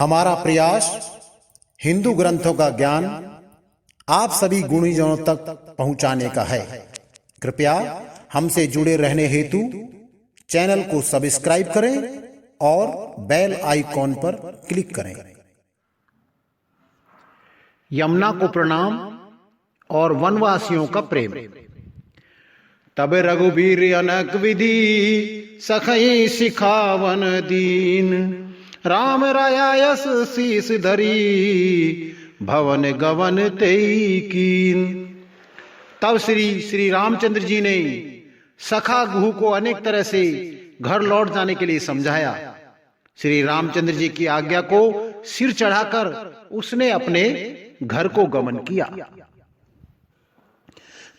हमारा प्रयास हिंदू ग्रंथों का ज्ञान आप सभी गुणीजनों तक पहुंचाने का है। कृपया हमसे जुड़े रहने हेतु चैनल को सब्सक्राइब करें और बेल आइकॉन पर क्लिक करें। यमुना को प्रणाम और वनवासियों का प्रेम। तब रघुबीर अनक विधि सखई सिखावन दीन, राम राया यस शीस धरी भवन गवन तेई कीन। तब श्री रामचंद्र जी ने सखा गुह को अनेक तरह से घर लौट जाने के लिए समझाया। श्री रामचंद्र जी की आज्ञा को सिर चढ़ाकर उसने अपने घर को गमन किया।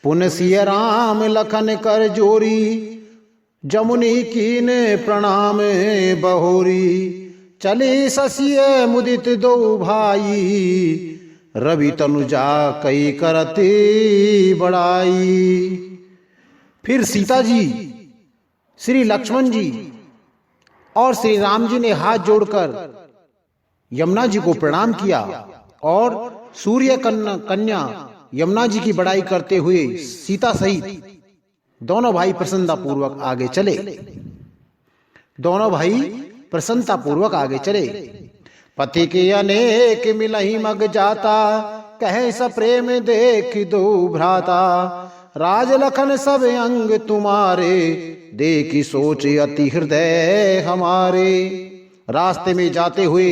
पुन सिय राम लखन कर जोरी, जमुनी कीन प्रणाम बहोरी। चले ससिय मुदित दो भाई, रवि तनुजा कई करते बड़ाई। फिर सीता जी, श्री लक्ष्मण जी और श्री राम जी ने हाथ जोड़कर यमुना जी को प्रणाम किया और सूर्य कन्या यमुना जी की बड़ाई करते हुए सीता सहित दोनों भाई प्रसन्नतापूर्वक आगे चले। दोनों भाई प्रसन्नतापूर्वक आगे चले। पति के अनेक मिलहि मग जाता, कहे स प्रेम देख दो भ्राता। राज लखन सब अंग तुम्हारे, देखी सोच अति हृदय हमारे। रास्ते में जाते हुए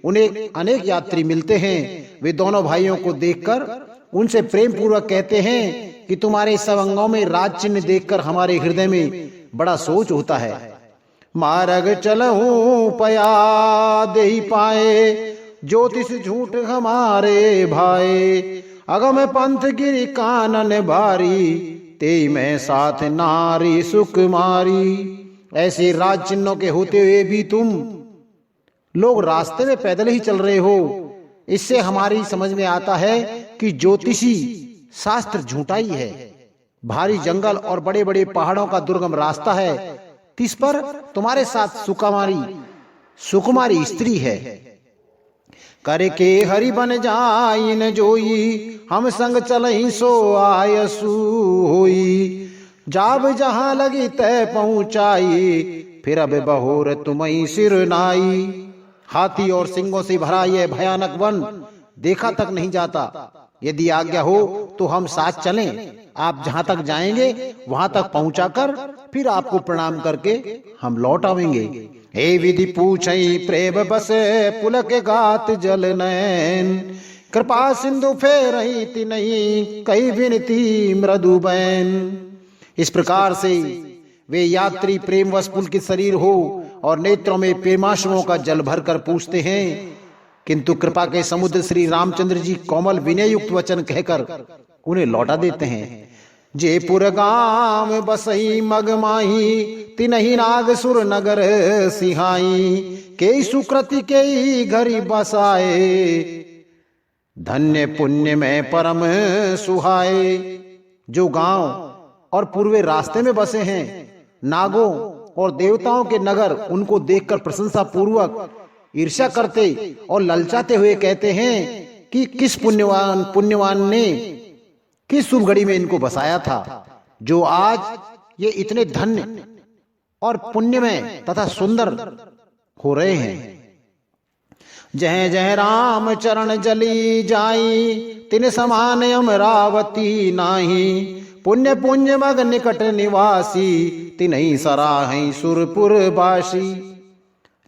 उन्हें अनेक यात्री मिलते हैं। वे दोनों भाइयों को देखकर उनसे प्रेम पूर्वक कहते हैं कि तुम्हारे सब अंगों में राज चिन्ह देखकर हमारे हृदय में बड़ा सोच होता है। मार्ग चलहूं पया दे पाए, ज्योतिष झूठ हमारे भाई। अगम पंथ गिरी कानन भारी, ते मैं साथ नारी सुकुमारी। ऐसे राज चिन्हों के होते हुए भी तुम लोग रास्ते में पैदल ही चल रहे हो। इससे हमारी समझ में आता है कि ज्योतिषी शास्त्र झूठाई है। भारी जंगल और बड़े बड़े पहाड़ों का दुर्गम रास्ता है, तिस पर तुम्हारे साथ सुकुमारी स्त्री है। करके हरि बन जाइन जोई, हम संग चलहि सो आयसु होई। जाब जहां लगी तय पहुंचाई, फिर अब बहोर तुम्हीं सिर नाई। हाथी और सिंगों से भरा यह भयानक वन देखा तक नहीं जाता। यदि आज्ञा हो तो हम साथ चलें। आप जहां तक जाएंगे वहां तक पहुंचाकर फिर आपको प्रणाम करके हम लौट आवेंगे। हे विधि पूछई प्रेम बस, पुलक गात जल नैन। कृपा सिंधु फेरही तिनहि, कई विनती मृदु बैन। इस प्रकार से वे यात्री प्रेमवश पुलकित शरीर हो और नेत्रों में प्रेमाश्रुओं का जल भरकर पूछते हैं, किंतु कृपा के समुद्र श्री रामचंद्र जी कोमल विनय युक्त वचन कहकर उन्हें लौटा देते हैं। जयपुर गांव बसई मगमाही, तिनहि नाग सुर नगर सिहाई। के सुकृति के घरी बसाए, धन्य पुण्य में परम सुहाए। जो गांव और पूर्वे रास्ते में बसे हैं, नागों और देवताओं के नगर उनको देखकर प्रशंसा पूर्वक ईर्ष्या करते और ललचाते हुए कहते हैं कि किस पुण्यवान ने किस शुभ घड़ी में इनको बसाया था, जो आज ये इतने धन्य और पुण्यमय तथा सुंदर हो रहे हैं। जह जह राम चरण जली जाई, तिन समान अमरावती नाही। पुण्य पुण्य मग निकट निवासी, तिन्हि सराहि सुरपुर बासी।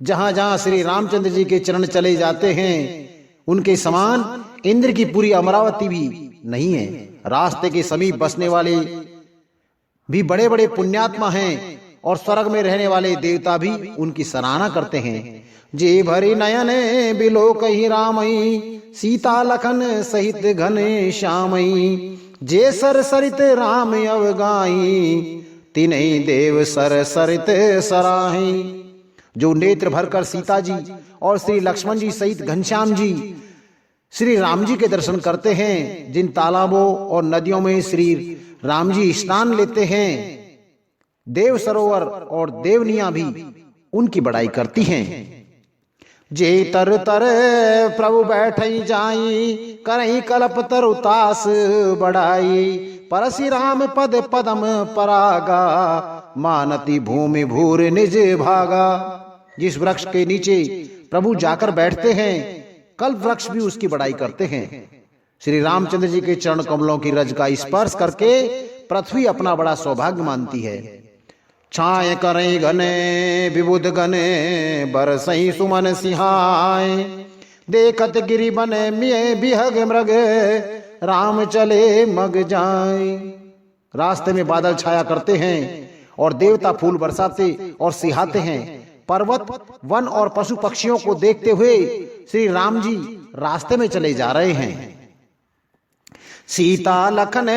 जहां जहां श्री रामचंद्र जी के चरण चले जाते हैं, उनके समान इंद्र की पूरी अमरावती भी नहीं है। रास्ते के समीप बसने वाले भी बड़े बड़े पुण्यात्मा हैं और स्वर्ग में रहने वाले देवता भी उनकी सराहना करते हैं। जे भरी नयन बिलो कही रामई, सीता लखन सहित घन श्यामई। जे सर सरित राम अवगाई, तिन्हि देव सर सरित सराही। जो नेत्र भरकर सीता जी और श्री लक्ष्मण जी सहित घनश्याम जी श्री राम जी के दर्शन करते हैं, जिन तालाबों और नदियों में श्री राम जी स्नान लेते हैं, देव सरोवर और देवनियां भी उनकी बड़ाई करती हैं। जे तर तर प्रभु बैठई जाई, करई कल्प तरुतास बढ़ाई। परसि राम पद पदम परागा, मानती भूमि भूर निज भागा। जिस वृक्ष के नीचे प्रभु जाकर बैठते हैं, कल्प वृक्ष भी उसकी बड़ाई करते हैं। श्री रामचंद्र जी के चरण कमलों की रज का स्पर्श करके पृथ्वी अपना बड़ा सौभाग्य मानती है। छाए करें घने विबुध गने, बरसई सुमन सिहाय। देखत गिरि बने मिये बिहग मृग, राम चले मग जाए। रास्ते में बादल छाया करते हैं और देवता फूल बरसाते और सिहाते हैं। पर्वत, वन और पशु पक्षियों को देखते हुए श्री राम जी रास्ते में चले जा रहे हैं। सीता लखन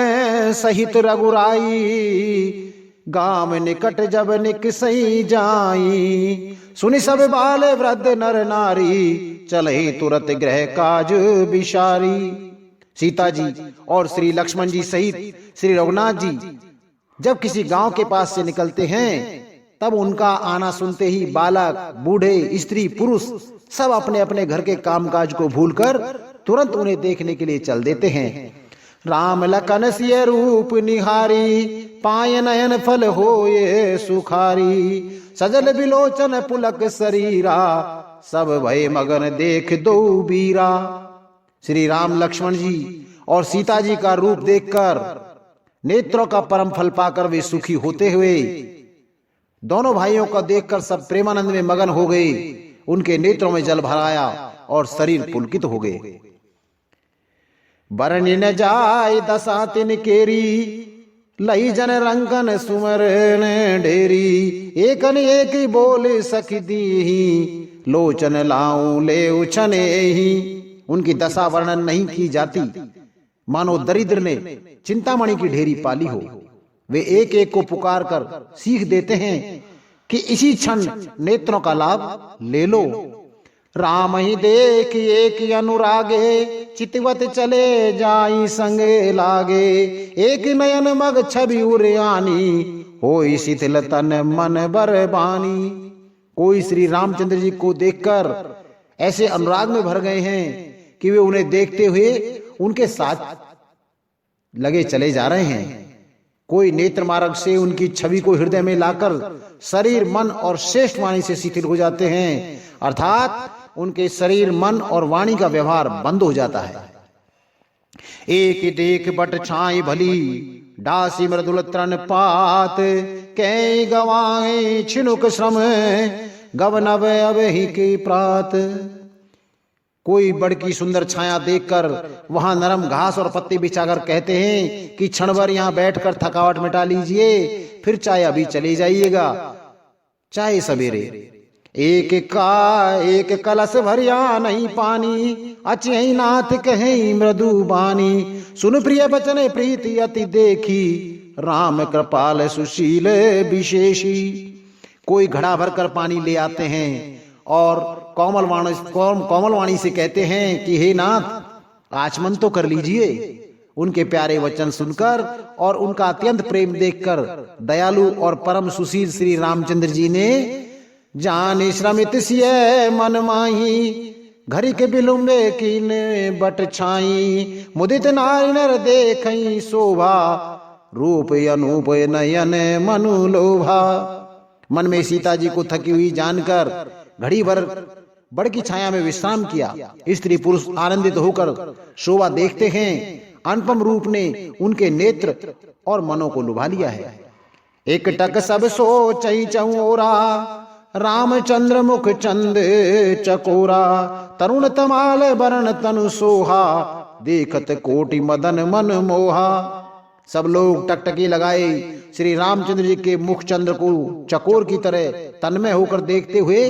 सहित रघुराई, गाम निकट जब निकसई जाई। सुनि सब बाल वृद्ध नर नारी, चले तुरत गृह काज बिशारी। सीता जी और श्री लक्ष्मण जी सहित श्री रघुनाथ जी जब किसी गांव के पास से निकलते हैं, तब उनका आना सुनते ही बालक, बूढ़े, स्त्री, पुरुष सब अपने अपने घर के कामकाज को भूलकर तुरंत उन्हें देखने के लिए चल देते हैं। राम लखन सिय रूप निहारी, पाय नयन फल होए सुखारी। सजल बिलोचन पुलक शरीरा, सब भय मगन देख दो बीरा। श्री राम लक्ष्मण जी और सीता जी का रूप देखकर, नेत्रों का परम फल पाकर वे सुखी होते हुए, दोनों भाइयों को देखकर सब प्रेमानंद में मगन हो गए। उनके नेत्रों में जल भर आया और शरीर पुलकित हो गए। बरनी न जाय दशा तिन केरी, लई जन रंगन सुमरन ढेरी। एकन एक बोले सखी दीही, लोचन लाऊं ले उछने ही। उनकी दशा वर्णन नहीं की जाती, मानो दरिद्र ने चिंतामणि की ढेरी पाली हो। वे एक एक को पुकार कर सीख देते हैं कि इसी क्षण नेत्रों का लाभ ले लो। राम ही देख एक अनुरागे, चितवत चले जाई संगे लागे। एक नयन मग छवि उरियानी, होई शिथिल तन मन बरबानी। कोई श्री रामचंद्र जी को देखकर ऐसे अनुराग में भर गए हैं कि वे उन्हें देखते हुए उनके साथ लगे चले जा रहे हैं। कोई नेत्र मार्ग से उनकी छवि को हृदय में लाकर शरीर, मन और श्रेष्ठ वाणी से शिथिल हो जाते हैं, अर्थात उनके शरीर, मन और वाणी का व्यवहार बंद हो जाता है। एक देख बट छाई भली, डासी मृदुल तृण पात। कै गवाए छिनुक श्रम, गवनव अब ही की प्रात। कोई बड़ की सुंदर छाया देखकर वहां नरम घास और पत्ते बिछाकर कहते हैं कि क्षण भर यहाँ बैठकर थकावट मिटा लीजिए, फिर चाहे अभी चले जाइएगा, चाहे सवेरे। एक कलश भरिया नहीं पानी, अचहि नाथ कहे मृदु बानी। सुन प्रिय बचन प्रीति अति देखी, राम कृपाल सुशील विशेषी। कोई घड़ा भरकर पानी ले आते हैं और कोमल वाणी से कहते हैं कि हे नाथ, आचमन तो कर लीजिए। उनके प्यारे वचन सुनकर और उनका अत्यंत प्रेम देखकर दयालु और परम सुशील श्री रामचंद्र जी ने जान श्रमित सिय मन माही, घरी के बिलुम्बे कीन बट छाई। मुदित नारी नर देखई शोभा, रूप अनूप नयन मनु लोभा। मन में सीता जी को थकी हुई जानकर घड़ी भर बड़ की छाया में विश्राम किया। स्त्री पुरुष आनंदित होकर शोभा देखते हैं। अनुपम रूप ने उनके नेत्र और मनों को लुभा लिया है। एक टक सब सोचई चौरा, रामचंद्र मुख चंद चकोरा। तरुण तमाल वरण तनु सोहा, देखत कोटि मदन मन मोहा। सब लोग टकटकी लगाए श्री रामचंद्र जी के मुख चंद्र को चकोर की तरह तन्मय होकर देखते हुए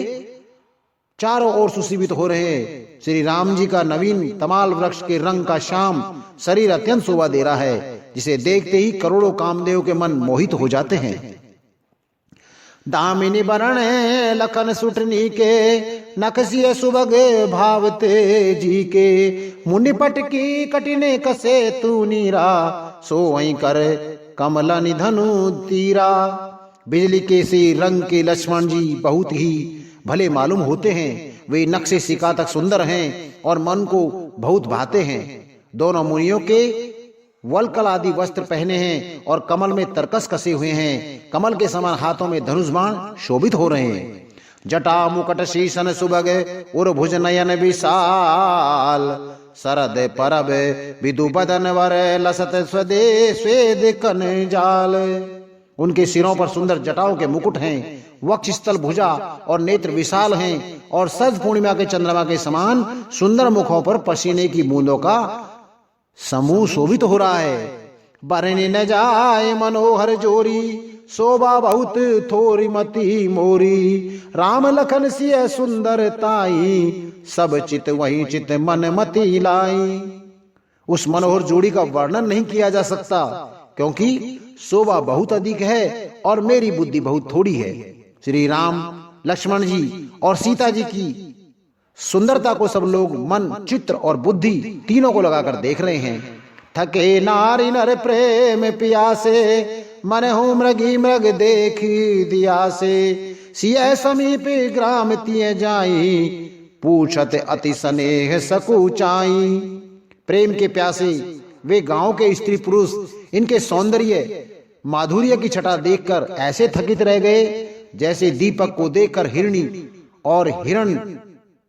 चारों ओर सुशीवित हो रहे। श्री राम जी का नवीन तमाल वृक्ष के रंग का श्याम शरीर अत्यंत शोभा दे रहा है, जिसे देखते ही करोड़ों कामदेव के मन मोहित हो जाते हैं। दामिनी वरण लखन सुटनी के, नखसिय सुबग भावते जी के। मुनिपट की कटिने कसे तू नीरा, सो वहीं कर कमला निधनु तीरा। बिजली के से रंग के लक्ष्मण जी बहुत ही भले मालूम होते हैं। वे नख से सिका तक सुंदर हैं और मन को बहुत भाते हैं। दोनों मुनियों के वलकल आदि वस्त्र पहने हैं और कमल में तरकस कसे हुए हैं। कमल के समान हाथों में धनुष बाण शोभित हो रहे हैं। जटा मुकुट शीशन सुभग उर्भुज नयन विशाल, शरद परब विदु बदन वर लसत स्वदे स्वेद कन जाल। उनके सिरों पर सुंदर जटाओं के मुकुट हैं, वक्ष स्थल भुजा और नेत्र विशाल हैं और शरद पूर्णिमा के चंद्रमा के समान सुंदर मुखों पर पसीने की बूंदों का समूह शोभित हो रहा है। बरने न जाए मनोहर जोरी, शोभा बहुत थोरी मती मोरी। राम लखन सिय सुंदर ताई, सब चित वही चित मन मती लाई। उस मनोहर जोड़ी का वर्णन नहीं किया जा सकता, क्योंकि शोभा बहुत अधिक है और मेरी बुद्धि बहुत थोड़ी है। श्री राम, लक्ष्मण जी और सीता जी की सुंदरता को सब लोग मन, चित्र और बुद्धि तीनों को लगाकर देख रहे हैं। थके नारी नर प्रेम पियासे, मन हो मृगी मृग देख दिया से। सिय समीप ग्राम तिय जाई, पूछत अति स्नेह सकुचाई। प्रेम के प्यासे वे गांव के स्त्री पुरुष इनके सौंदर्य माधुर्य की छटा देखकर ऐसे थकित रह गए जैसे दीपक को देखकर हिरणी और हिरण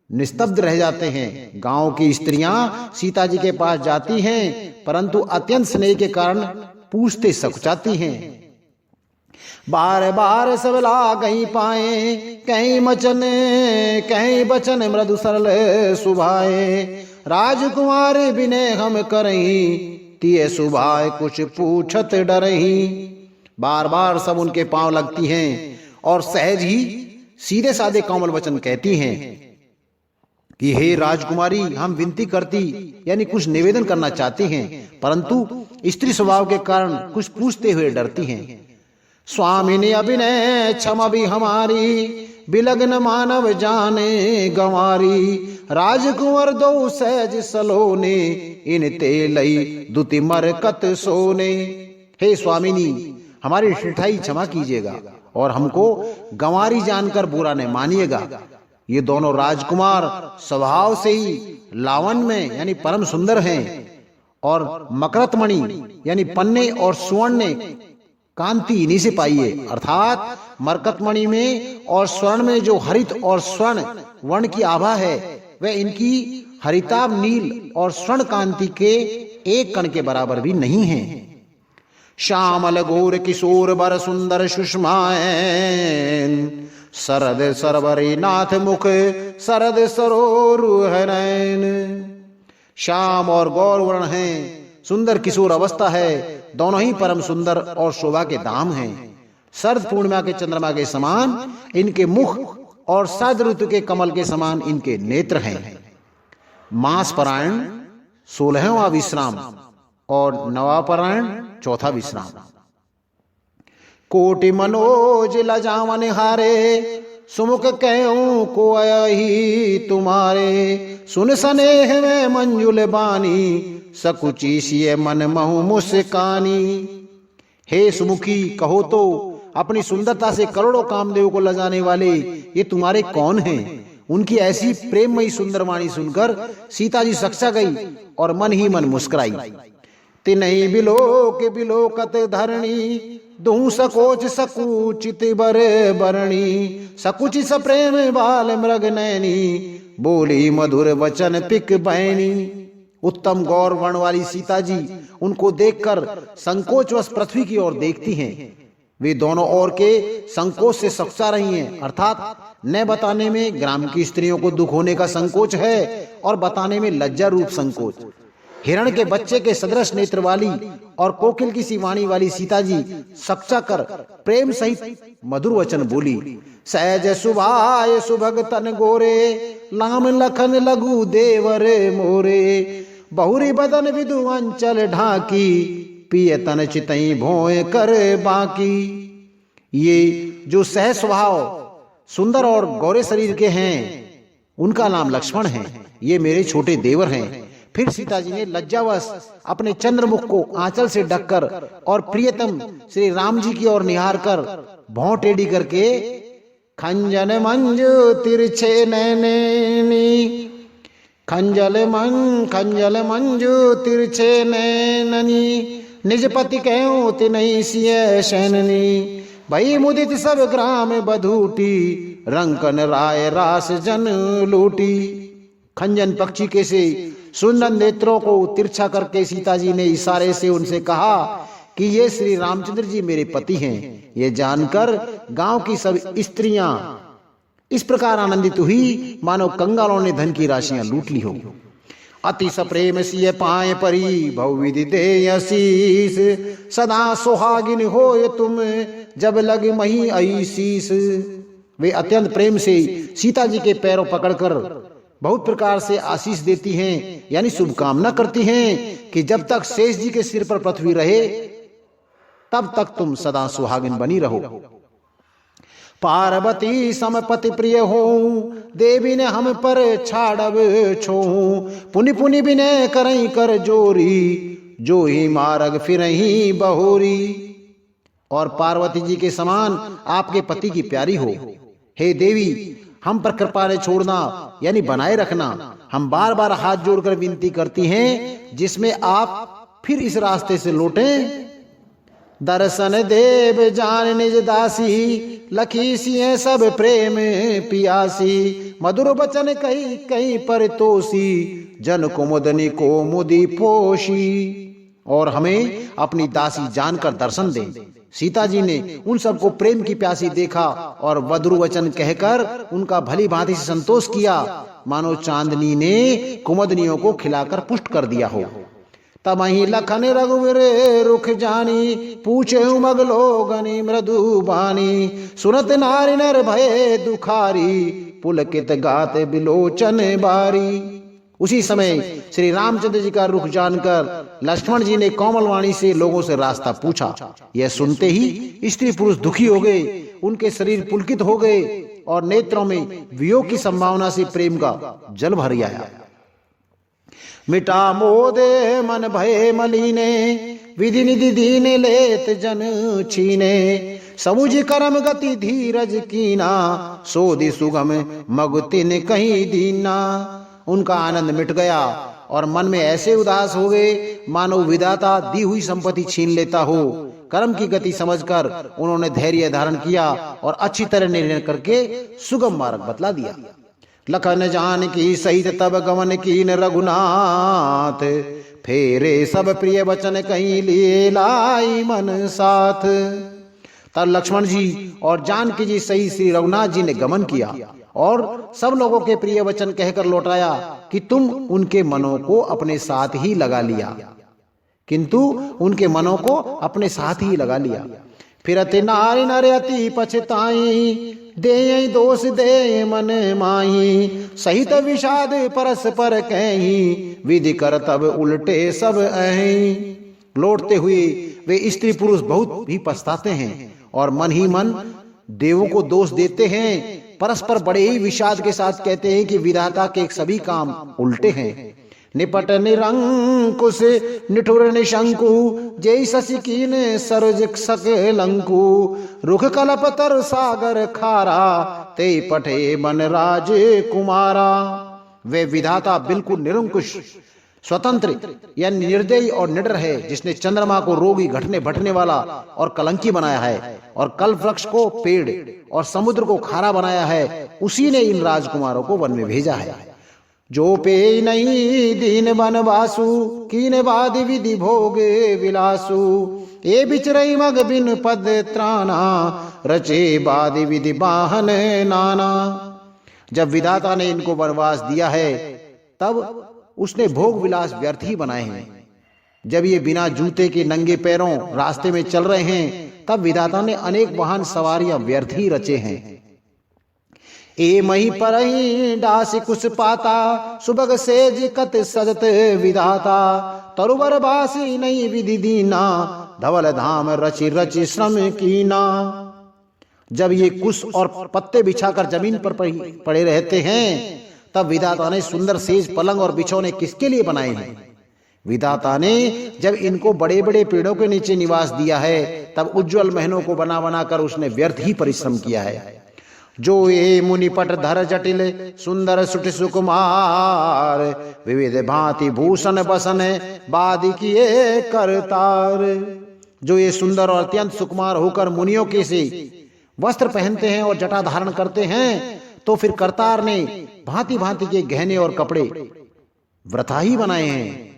निस्तब्ध रह जाते हैं। गांव की स्त्रियां सीता जी के पास जाती हैं, परंतु अत्यंत स्नेह के कारण पूछते सकुचाती हैं। बार बार सब लागई पाए, कहीं बचन मृदु सरल सुभाए। राजकुमार बिने हम करही, तिये सुभाए कुछ पूछत डरही। बार बार सब उनके पांव लगती हैं और सहज ही सीधे साधे कोमल वचन कहती हैं कि हे राजकुमारी, हम विनती करती यानी कुछ निवेदन करना चाहती हैं, परंतु स्त्री स्वभाव के कारण कुछ पूछते हुए डरती हैं। स्वामी ने अभिनय क्षमा भी हमारी, बिलग्न मानव जाने गंवारी। राजकुंवर दो सहज सलोने, इन तेलई दुति मरकत सोने। हे स्वामिनी, हमारी ठिठाई क्षमा कीजिएगा और हमको गंवारी जानकर बुरा न मानिएगा। ये दोनों राजकुमार स्वभाव से ही लावण्य में यानी परम सुंदर हैं और मकरतमणि यानी पन्ने और स्वर्ण कांति इन्हीं से पाइए। अर्थात मरकतमणि में और स्वर्ण में जो हरित और स्वर्ण वर्ण की आभा है, वह इनकी हरिताभ नील और स्वर्ण कांति के एक कण के बराबर भी नहीं है। श्यामल गोर किशोर बर सुंदर सुषमाएं, शरद सरवरी नाथ मुख शरद सरोरुह नयन। श्याम और गौर वर्ण हैं, सुंदर किशोर अवस्था है, दोनों ही परम सुंदर और शोभा के धाम हैं। शरद पूर्णिमा के चंद्रमा के समान इनके मुख और शरद ऋतु के कमल के समान इनके नेत्र हैं। मास परायण 16वां विश्राम और नवापरायण 4था विश्राम। कोटि मनोज लजावन हारे, सुमुख कहूं को ही तुम्हारे। सुन स्नेह में मंजुल बानी, सकुची सिय मन महु मुस्कानी। हे सुमुखी, कहो तो अपनी सुंदरता से करोड़ों कामदेव को लजाने वाले ये तुम्हारे कौन हैं? उनकी ऐसी प्रेममयी सुंदर वाणी सुनकर सीता जी सक्सा गई और मन ही मन मुस्कुराई। तिनहि बिलोक बिलोकत धरणी, दूं सकोच सकुचित बर बरणी। सकुचि सप्रेम बाल मृग नैनी, बोली मधुर वचन पिक बैनी। उत्तम गौर वर्ण वाली सीता जी उनको देखकर संकोचवश पृथ्वी की ओर देखती हैं। वे दोनों ओर के संकोच से सक्सा रही हैं, अर्थात न बताने में ग्राम की स्त्रियों को दुख होने का संकोच है और बताने में लज्जा रूप संकोच। हिरण के बच्चे के सदृश नेत्र वाली और कोकिल की सी वाणी वाली सीता जी सक्सा कर प्रेम सहित मधुर वचन बोली। सहज सुभाय सुभग तन गोरे, लाम लखन लघु देवर मोरे। बहुरी बदन विदु अंचल ढाकी, पिय तन चितई भोए कर बाकी। ये जो सहज स्वभाव सुंदर और गौरे शरीर के हैं, उनका नाम लक्ष्मण है। ये मेरे छोटे देवर हैं। फिर सीता जी ने लज्जावश अपने चंद्रमुख को आंचल से ढककर और प्रियतम श्री राम जी की ओर निहार कर भौं टेढ़ी करके खंजन मंजू तिरछे नैनी, खंजल मंजू तिरछे नैननी, निज पति कहूँ तिनहि सिय शैननी, भई मुदित सब ग्राम बधूटी, रंकन राय रास जन लूटी। खंजन पक्षी के से सुंदर नेत्रों को तिरछा करके सीता जी ने इशारे से उनसे कहा कि ये श्री रामचंद्र जी मेरे पति हैं। ये जानकर गांव की सब स्त्रियां इस प्रकार आनंदित हुई मानो कंगालों ने धन की राशियां लूट ली हो। अति सप्रेम सिय पाए परी, बहुविधि दे शीस, सदा सुहागिन होय तुम, जब लग मही आशीष। वे अत्यंत प्रेम से सीता जी के पैरों पकड़कर बहुत प्रकार से आशीष देती हैं, यानी शुभकामना करती हैं कि जब तक शेष जी के सिर पर पृथ्वी रहे तब तक तुम सदा सुहागिन बनी रहो। पार्वती समपति प्रिय हो, देवी ने हम पर छाड़ब छो, पुनि पुनि विनय करई कर जोरी, जो ही मार्ग फिरही बहोरी। और पार्वती जी के समान आपके पति की प्यारी हो। हे देवी, हम पर कृपा ने छोड़ना, यानी बनाए रखना। हम बार बार हाथ जोड़कर विनती करती हैं, जिसमें आप फिर इस रास्ते से लौटें। दर्शन देव जान निज दासी, लखी सिंह सब प्रेम पियासी, मधुर बचन कही कहीं पर तोसी, जन कुमुदनी को मुदी पोशी। और हमें अपनी दासी जानकर दर्शन दे। सीता जी ने उन सबको प्रेम की प्यासी देखा और मधुर वचन कहकर उनका भली भांति से संतोष किया, मानो चांदनी ने कुमुदनियों को खिलाकर पुष्ट कर दिया हो। तमहि लखन रघुवीर रुख जानी, पूछे उमग लोगनी मृदु बानी, सुनत नारी नर भय दुखारी, पुलकित गात बिलोचन बारी। उसी समय श्री रामचंद्र जी का रुख जानकर लक्ष्मण जी ने कोमल वाणी से लोगों से रास्ता पूछा। यह सुनते ही स्त्री पुरुष दुखी हो गए, उनके शरीर पुलकित हो गए और नेत्रों में वियोग की संभावना से प्रेम का जल भर आया। मिटा मोदे मन भय मलीने, विधि निधि दीन लेत जन छीने, समुझ कर्म गति धीरज कीना, सोधि सुगम मगुतिन कहीं दीना। उनका आनंद मिट गया और मन में ऐसे उदास हो गए मानो विधाता दी हुई संपत्ति छीन लेता हो। कर्म की गति समझकर उन्होंने धैर्य धारण किया और अच्छी तरह निर्णय करके सुगम मार्ग बतला दिया। लखन जान की सहित तब गमन कीन रघुनाथ, फेरे सब प्रिय वचन कहीं लिए लाई मन साथ। तब लक्ष्मण जी और जानकी जी सही श्री रघुनाथ जी ने गमन किया और सब लोगों के प्रिय वचन कहकर लौटाया कि तुम उनके मनों को अपने साथ ही लगा लिया, किंतु उनके मनों को अपने साथ ही लगा लिया। फिर अति नारी नर अति पछताई, दे दोष दे मन माही, सहित विषाद परस्पर कहीं, विधि कर तब उल्टे सब अहीं। लौटते हुए वे स्त्री पुरुष बहुत भी पछताते हैं और मन ही मन देवों को दोष देते हैं। परस्पर बड़े ही विषाद के साथ कहते हैं कि विधाता के सभी काम उल्टे हैं। निपट निरंकुश निठुर निशंकु, जय शशि कीन सरोज सकलंकु, रुख कलप तर सागर खारा, ते पठे मन राज कुमारा। वे विधाता बिल्कुल निरंकुश, स्वतंत्र या निर्दयी और निडर है, जिसने चंद्रमा को रोगी घटने भटने वाला और कलंकी बनाया है और कल्प वृक्ष को पेड़ और समुद्र को खारा बनाया है। उसी ने इन राजकुमारों को वन में भेजा है। जो पे नहीं दीन बनवासु, कीन बाद विधि भोग विलासु, ए बिचरई मग बिन पद त्राना, रचे बाद विधि बाहन नाना। जब विधाता ने इनको वनवास दिया है तब उसने भोग विलास व्यर्थ ही बनाए हैं। जब ये बिना जूते के नंगे पैरों रास्ते में चल रहे हैं तब विधाता ने अनेक वाहन सवारियां व्यर्थ ही रचे हैं। ए मही परही डासी कुछ पाता, सुबग सेज कत सजत विधाता, तरुवर बासी नहीं विधि दीना, धवल धाम रचि रचि श्रम कीना। जब ये कुश और पत्ते बिछाकर जमीन पर पड़े रहते हैं तब विधाता ने सुंदर सेज पलंग और बिछौने किसके लिए बनाए हैं? विधाता ने जब इनको बड़े बड़े पेड़ों के नीचे निवास दिया है तब उज्जवल महलों को बना बनाकर उसने व्यर्थ ही परिश्रम किया है। जो ये मुनिपट धर जटिल सुंदर सुट सुकुमार, विविध भांति भूषण बसन बादि किए करतार। जो ये सुंदर और अत्यंत सुकुमार होकर मुनियों के से वस्त्र पहनते हैं और जटा धारण करते हैं, तो फिर करतार ने भांति भांति के गहने और कपड़े व्रता ही बनाए हैं।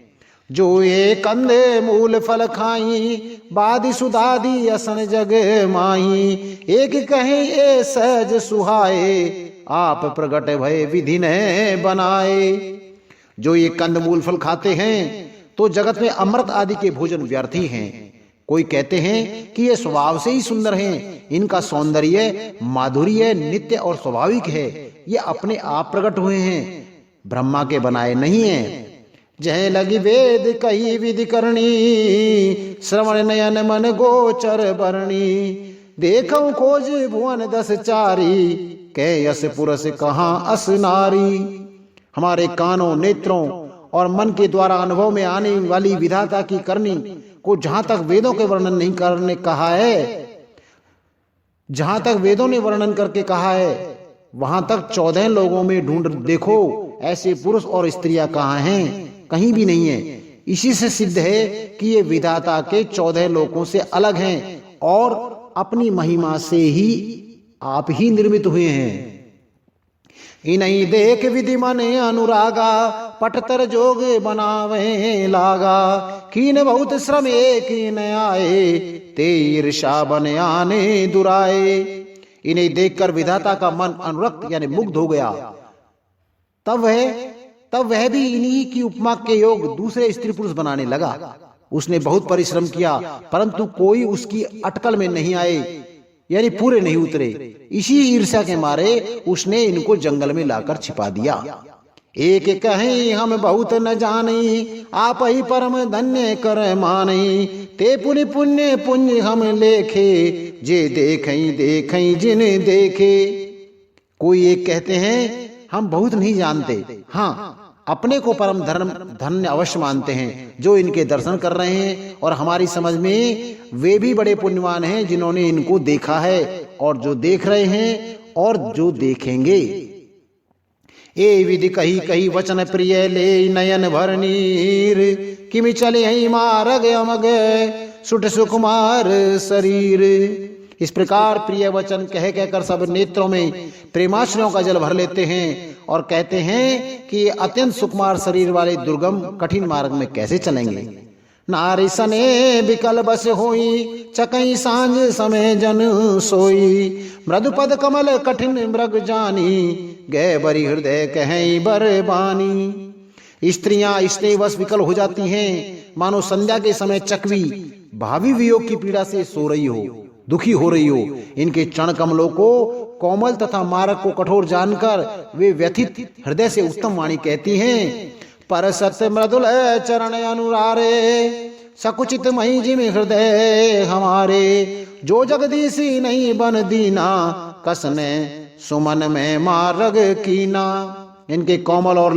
जो ये कंदे मूल फल खाई, बादी सुदादी असन जग माही, एक कहीं ए सहज सुहाए, आप प्रगट भय विधि ने बनाए। जो ये कंद मूल फल खाते हैं तो जगत में अमृत आदि के भोजन व्यर्थी हैं। कोई कहते हैं कि ये स्वभाव से ही सुंदर हैं, इनका सौंदर्य माधुर्य नित्य और स्वाभाविक है, ये अपने आप प्रकट हुए हैं, ब्रह्मा के बनाए नहीं हैं। जय लगी वेद कही विधि करनी, श्रवण नयन मन गोचर बरणी, देखऊं खोज भुवन दस चारी, कै यस पुरस कहाँ अस नारी। हमारे कानों नेत्रों और मन के द्वारा अनुभव में आने वाली विधाता की करनी को जहां तक वेदों के वर्णन नहीं करने कहा है, जहां तक वेदों ने वर्णन करके कहा है, वहां तक 14 लोगों में ढूंढ देखो, ऐसे पुरुष और स्त्रियां कहाँ हैं? कहीं भी नहीं है। इसी से सिद्ध है कि ये विधाता के 14 लोकों से अलग हैं और अपनी महिमा से ही आप ही निर्मित हुए हैं। इन्हीं देख विधि मन अनुरागा, पटतर जोग बनावे लागा, कीन बहुत श्रम एक न आए, ते ईर्षा बन आने दुराए। इन्हें देखकर विधाता का मन अनुरक्त यानी मुग्ध हो गया। तब वह भी इन्हीं की उपमा के योग दूसरे स्त्री पुरुष बनाने लगा। उसने बहुत परिश्रम किया, परंतु कोई उसकी अटकल में नहीं आए, यानी पूरे नहीं उतरे। इसी ईर्ष्या के मारे उसने इनको जंगल में लाकर छिपा दिया। एक कहीं हम बहुत न जानी, आप ही परम धन्य कर मानी, ते पुण्य पुण्य पुण्य हम लेखे, जे देखें देखें जिन देखे। कोई एक कहते हैं हम बहुत नहीं जानते, हाँ अपने को परम धन्य अवश्य मानते हैं जो इनके दर्शन कर रहे हैं, और हमारी समझ में वे भी बड़े पुण्यवान हैं जिन्होंने इनको देखा है, और जो देख रहे हैं और जो देखेंगे। ए विधि कही कही वचन प्रिय ले नयन भर नीर, किमि चले ही मारग अमग सुट सुकुमार शरीर। इस प्रकार प्रिय वचन कह कहकर सब नेत्रों में प्रेमाश्रयों का जल भर लेते हैं और कहते हैं कि ये अत्यंत सुकुमार शरीर वाले दुर्गम कठिन मार्ग में कैसे चलेंगे। नारी सने बिकल बस होई, चकई सांझ समय जन सोई, मृदुपद कमल कठिन मृग जानी, गए बरी हृदय कहीं बरबानी। स्त्रियां स्नेहवश विकल हो जाती हैं, मानो संध्या के समय चकवी भावी वियोग की पीड़ा से सो रही हो, दुखी हो रही हो। इनके चरण कमलों को कोमल तथा मार्ग को कठोर जानकर वे व्यथित हृदय से उत्तम वाणी कहती हैं। पर सत्य मृदुल चरण अनुरारे, सकुचित मही जिम हृदय हमारे, जो जगदीशी नहीं बन दीना, कसने सुमन में मार्ग कीना। इनके कोमल और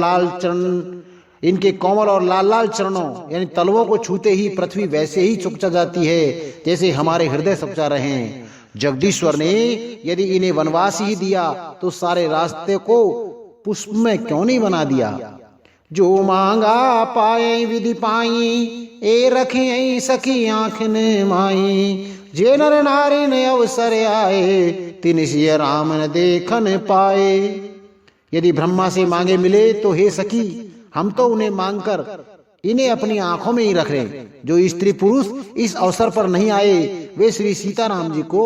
लाल लाल चरणों यानी तलवों को छूते ही पृथ्वी वैसे ही चुकचा जाती है जैसे हमारे हृदय सपचा रहे हैं। जगदीश्वर ने यदि इन्हें वनवास ही दिया तो सारे रास्ते को पुष्प में क्यों नहीं बना दिया। जो मांगा पाए विधि पाई, ए रखे सखी आँख ने माई, जे नर नारी ने अवसर आए, तिन सिय राम न देखन पाए। यदि ब्रह्मा से मांगे मिले तो हे सखी हम तो उन्हें मांगकर इन्हें अपनी आंखों में ही रख रहे। जो स्त्री पुरुष इस अवसर पर नहीं आए वे श्री सीताराम जी को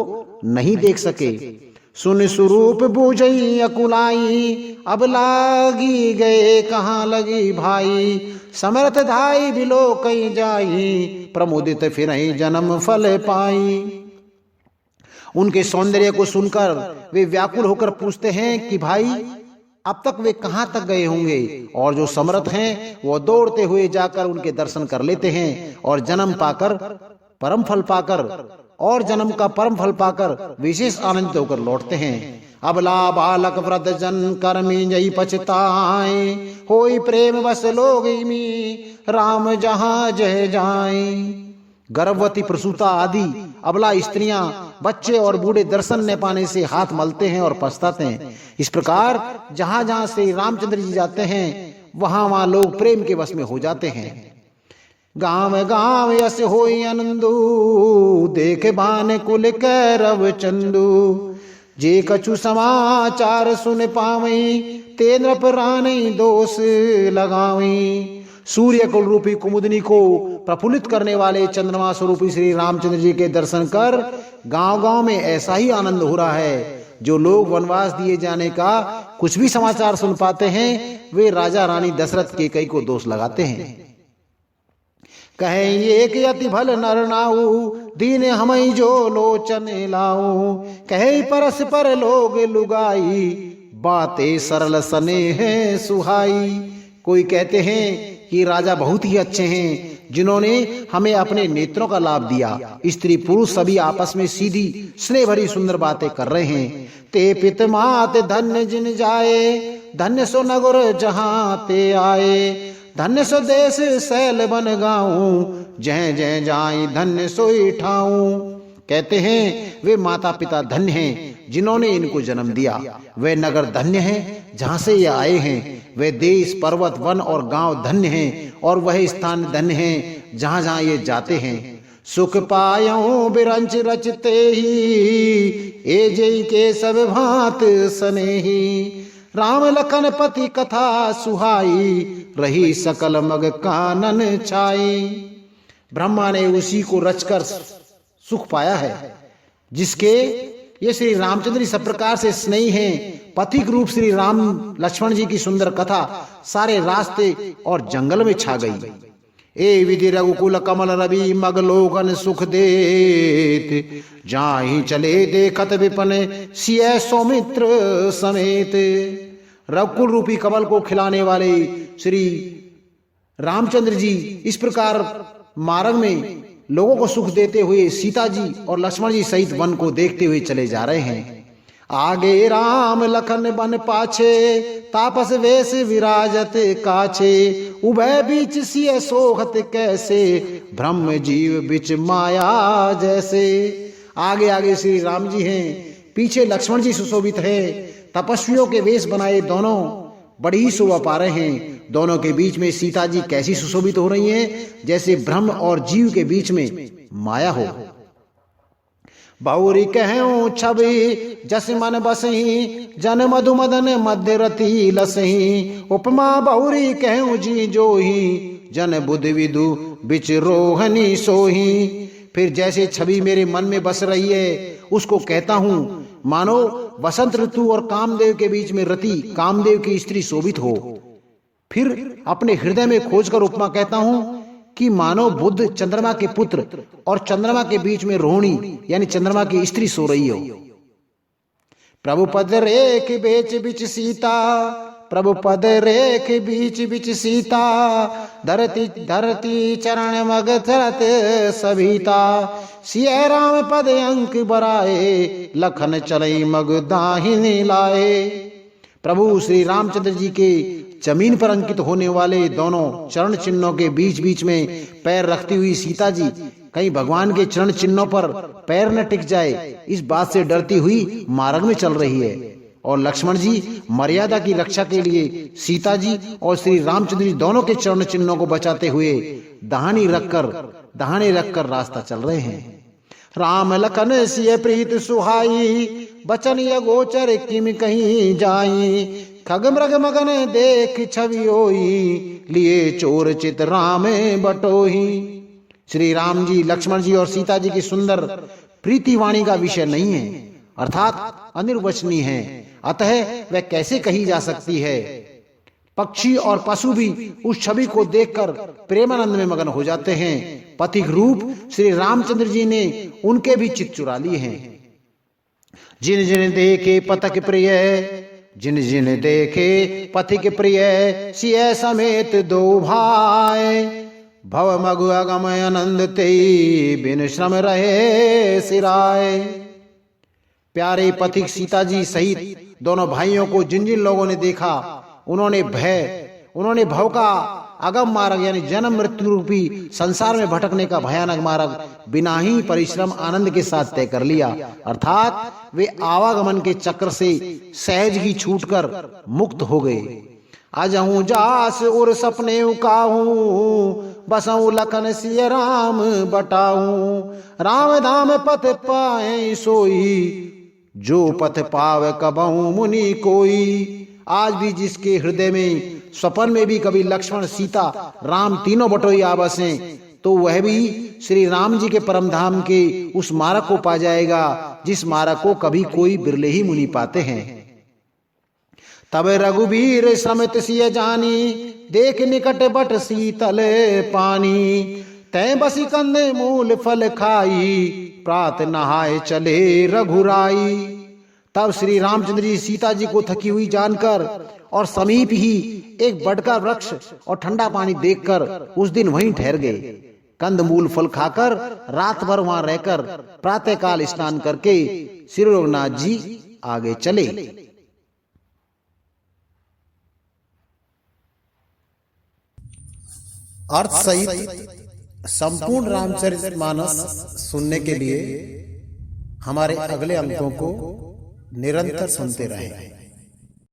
नहीं देख सके। सुन स्वरूप बूझई अकुलाई, अब लागी गए कहाँ लगी भाई, समर्थ धाई बिलो कहीं जाई, प्रमोदित फिर जन्म फल पाई। उनके सौंदर्य को सुनकर वे व्याकुल होकर पूछते हैं कि भाई अब तक वे कहां तक गए होंगे। और जो समर्थ हैं वो दौड़ते हुए जाकर उनके दर्शन कर लेते हैं और जन्म का परम फल पाकर विशेष आनंदित होकर लौटते हैं। अबला बालक वृद्ध जन कर्मी जई पछताए, होई प्रेम बस लोग राम जहां जय जाए। गर्भवती प्रसूता आदि अबला स्त्रियां, बच्चे और बूढ़े दर्शन न पाने से हाथ मलते हैं और पछताते हैं। इस प्रकार जहां जहां श्री रामचंद्र जी जाते हैं वहां वहां लोग प्रेम के वश में हो जाते हैं। गांव गांव यस होई आनंदू, देख बान कुल कैरव चंदू, जे कछु समाचार सुन पावई, ते नृप रानी दोष लगावई। सूर्य कुल रूपी कुमुदनी को प्रफुल्लित करने वाले चंद्रमा स्वरूपी श्री रामचंद्र जी के दर्शन कर गांव गांव में ऐसा ही आनंद हो रहा है। जो लोग वनवास दिए जाने का कुछ भी समाचार सुन पाते हैं वे राजा रानी दशरथ कैकेयी को दोष लगाते हैं। कहे ये कि अति भल नर नाऊ, दीन हमई जो लोचन लाऊ, कहे परस्पर लोग लुगाई, बातें सरल सने हैं सुहाई। कोई कहते हैं कि राजा बहुत ही अच्छे हैं जिन्होंने हमें अपने नेत्रों का लाभ दिया। स्त्री पुरुष सभी आपस में सीधी स्नेह भरी सुंदर बातें कर रहे हैं। ते पित मात धन्य जिन जाए, धन्य सो नगर जहां ते आए, धन्य सो देश सैल बन गाऊं, जय जय जाई धन्य सोई ठाऊं। कहते हैं वे माता पिता धन्य हैं जिन्होंने इनको जन्म दिया, वे नगर धन्य हैं जहां से ये आए हैं, वे देश पर्वत वन और गांव धन्य हैं और वह स्थान धन्य हैं जहां जहां ये जाते हैं। सुख पायो बिरंच रचते ही, ए जय के सब भांत सनेही, राम लखन पति कथा सुहाई, रही सकल मग कानन छाई। ब्रह्मा ने उसी को रचकर सुख पाया है जिसके ये श्री रामचंद्र जी सब प्रकार से स्नेही हैं। पथिक रूप श्री राम लक्ष्मण जी की सुंदर कथा सारे रास्ते और जंगल में छा गई। ए विधि रघुकुल कमल रवि, मग लोगन सुख देत, जाहि चले देखत विपन, सिय सौमित्र समेत। रघुकुल रूपी कमल को खिलाने वाले श्री रामचंद्र जी इस प्रकार मार्ग में लोगों को सुख देते हुए सीता जी और लक्ष्मण जी सहित वन को देखते हुए चले जा रहे हैं। आगे राम लखन बन पाछे, तापस वेश विराजत काछे, उभय बीच सिय सोहत कैसे, ब्रह्म जीव बिच माया जैसे। आगे आगे श्री राम जी हैं, पीछे लक्ष्मण जी सुशोभित हैं। तपस्वियों के वेश बनाए दोनों बड़ी ही शोभा पा रहे हैं। दोनों के बीच में सीता जी कैसी सुशोभित हो रही हैं, जैसे ब्रह्म और जीव के बीच में माया हो। बहुरी कहूं छवि जस मन बसही, जन मधु मदन मध्य रति लसही, उपमा बहुरी कहूं जी जोही, जन बुध विदु बिच रोहनी सोही। फिर जैसे छवि मेरे मन में बस रही है उसको कहता हूं, मानो वसंत ऋतु और कामदेव के बीच में रति कामदेव की स्त्री शोभित हो। फिर अपने हृदय में खोजकर उपमा कहता हूं कि मानो बुध चंद्रमा के पुत्र और चंद्रमा के बीच में रोहिणी यानी चंद्रमा की स्त्री सो रही हो। प्रभु पद रेख बीच बीच सीता, प्रभु पद रेख बीच बीच सीता, धरती धरती चरण मग चरत सभीता, सिय राम पद अंक बराए, लखन चलई मग दाहिनी लाए। प्रभु श्री रामचंद्र जी के जमीन पर अंकित होने वाले दोनों चरण चिन्हों के बीच बीच में पैर रखती हुई सीता जी कहीं भगवान के चरण चिन्हों पर पैर न टिक जाए इस बात से डरती हुई मार्ग में चल रही है। और लक्ष्मण जी मर्यादा की रक्षा के लिए सीता जी और श्री रामचंद्र जी दोनों के चरण चिन्हों को बचाते हुए दाहिने रखकर रास्ता चल रहे हैं। राम लखन सिय प्रीत सुहाई, बचन ये गोचर किम कहीं जाई, खग मृग मगन देख छवि होई, लिए चोर चित राम बटोही। श्री राम जी लक्ष्मण जी और सीता जी की सुंदर प्रीति वाणी का विषय नहीं है, अर्थात अनिर्वचनीय है, अतः वह कैसे कही जा सकती है। पक्षी और पशु भी उस छवि को देखकर प्रेमानंद में मगन हो जाते हैं। पथिक रूप श्री रामचंद्र जी ने उनके भी चित्त चुरा लिए हैं। जिन जिन देखे पथक प्रिय, जिन जिन देखे पथिक प्रिय, सिय समेत दो भाई, भव मगु अगम आनंद ते, बिन श्रम रहे सिराय। प्यारे पथिक सीता जी सहित दोनों भाइयों को जिन जिन लोगों ने देखा उन्होंने भव का अगम मार्ग यानी जन्म मृत्यु रूपी संसार में भटकने का भयानक मार्ग बिना ही परिश्रम आनंद के साथ तय कर लिया। अर्थात वे आवागमन के चक्र से सहज ही छूटकर मुक्त हो गए। अजहू जास उर सपने उकाहू बसऊ लखन सिय राम बटाऊं। राम धाम पथ पाए सोई जो पथ पावे कबहू मुनि कोई। आज भी जिसके हृदय में स्वप्न में भी कभी लक्ष्मण सीता राम तीनों बटोई आ बसे तो वह भी श्री राम जी के परम धाम के उस मार्ग को पा जाएगा जिस मार्ग को कभी कोई बिरले ही मुनि पाते हैं। तब रघुबीर समित सिय जानी देख निकट बट शीतल पानी। तय बसी कंदे मूल फल खाई प्रात नहाए चले रघुराई। तब श्री रामचंद्र जी सीता जी को थकी हुई जानकर और समीप ही एक बड़ का वृक्ष और ठंडा पानी देखकर उस दिन वहीं ठहर गए। कंद मूल फल खाकर रात भर वहां रहकर प्रातः काल स्नान करके श्री रघुनाथ जी आगे चले। अर्थ सहित संपूर्ण रामचरितमानस सुनने के लिए हमारे अगले अंकों को निरंतर सुनते रहें।